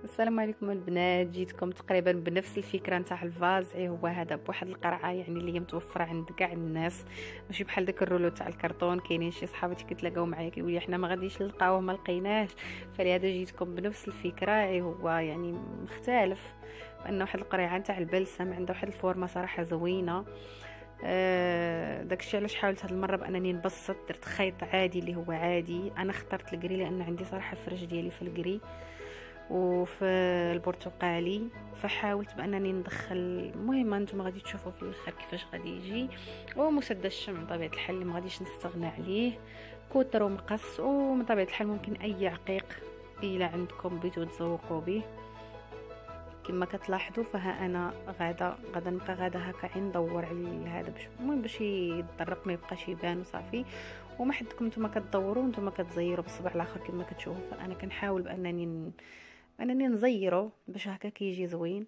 السلام عليكم البنات. جيتكم تقريبا بنفس الفكره نتاع الفاز. هو هذا بواحد القرعه يعني اللي هي متوفره عند كاع الناس، ماشي بحال داك الرولو تاع الكرتون. كاينين شي صحاباتي كيتلاقاو معايا كيقول لي حنا ما غاديش نلقاوه ما لقيناش، فلهذا جيتكم بنفس الفكره. هو يعني مختلف بان واحد القريعه نتاع البلسم عنده واحد الفورمه صراحه زوينه. داكشي علاش حاولت هاد المره بانني نبسط، درت خيط عادي اللي هو عادي. انا اخترت الكري لان عندي صراحه فرج ديالي في الكري وفي البرتقالي، فحاولت بانني ندخل. المهم انتم غادي تشوفوا في الاخر كيفاش غادي يجي. ومسدس الشمع بطبيعه الحال اللي ما غاديش نستغنى عليه، كوتر ومقص، ومن طبيعه الحال ممكن اي عقيق الا عندكم بغيتو تزوقوا به. كما كتلاحظوا فها انا غادا نبقى غادا هكا ندور على هذا باش المهم باش يتطرق ما يبقاش يبان وصافي. وما حدكم نتوما كتدوروا نتوما كتزيروا بالصبع الاخر كما كتشوفوا. فانا كنحاول بانني نزيرو باش هكا كيجي زوين،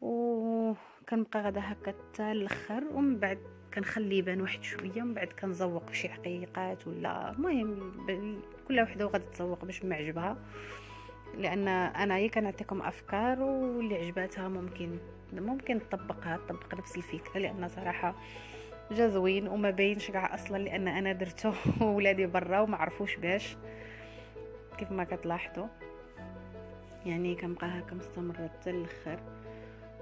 وكنبقى غادا هكا حتى الاخر. ومن بعد كنخليه يبان واحد شويه، ومن بعد كنزوق بشي عقيقات ولا المهم كل وحده وغادي تزوق باش معجبها. لان انا هي كنعطيكم افكار واللي عجباتها ممكن تطبق نفس الفكره، لان صراحه جا زوين وما باينش كاع اصلا لان انا درته وولادي برا وما عرفوش باش. كيف ما كتلاحظوا يعني كنبقى هكا مستمره حتى الاخر،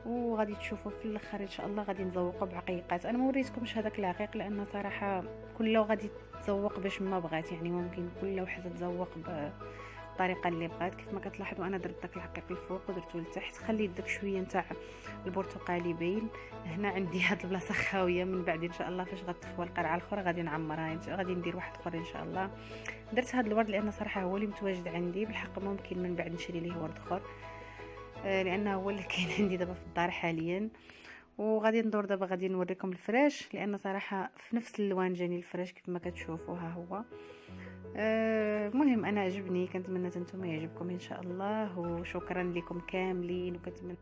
وغادي تشوفوا في الاخر ان شاء الله غادي نزوقوا بعقيقات. انا ما وريتكمش هذاك العقيق لان صراحه كله غادي تزوق باش ما بغات، يعني ممكن كل وحده تزوق بالطريقه اللي بغات. كيف ما كتلاحظوا انا درت داك العقيق الفوق ودرته لتحت، خليت داك شويه نتاع البرتقالي باين. هنا عندي هاد البلاصه خاويه، من بعد ان شاء الله فاش غتخوى القرعه الاخرى غادي نعمرها، غادي ندير واحد اخر ان شاء الله. درت هاد الورد لان صراحه هو اللي متواجد عندي، بالحق ممكن من بعد نشري ليه ورد اخر لانه هو اللي كاين عندي دابا في الدار حاليا. وغادي ندور دابا غادي نوريكم الفراش، لان صراحه في نفس اللوان جاني الفراش كيف ما كتشوفوا. ها هو المهم انا عجبني، كنتمنى نتوما يعجبكم ان شاء الله. وشكرا لكم كاملين، وكنتمنى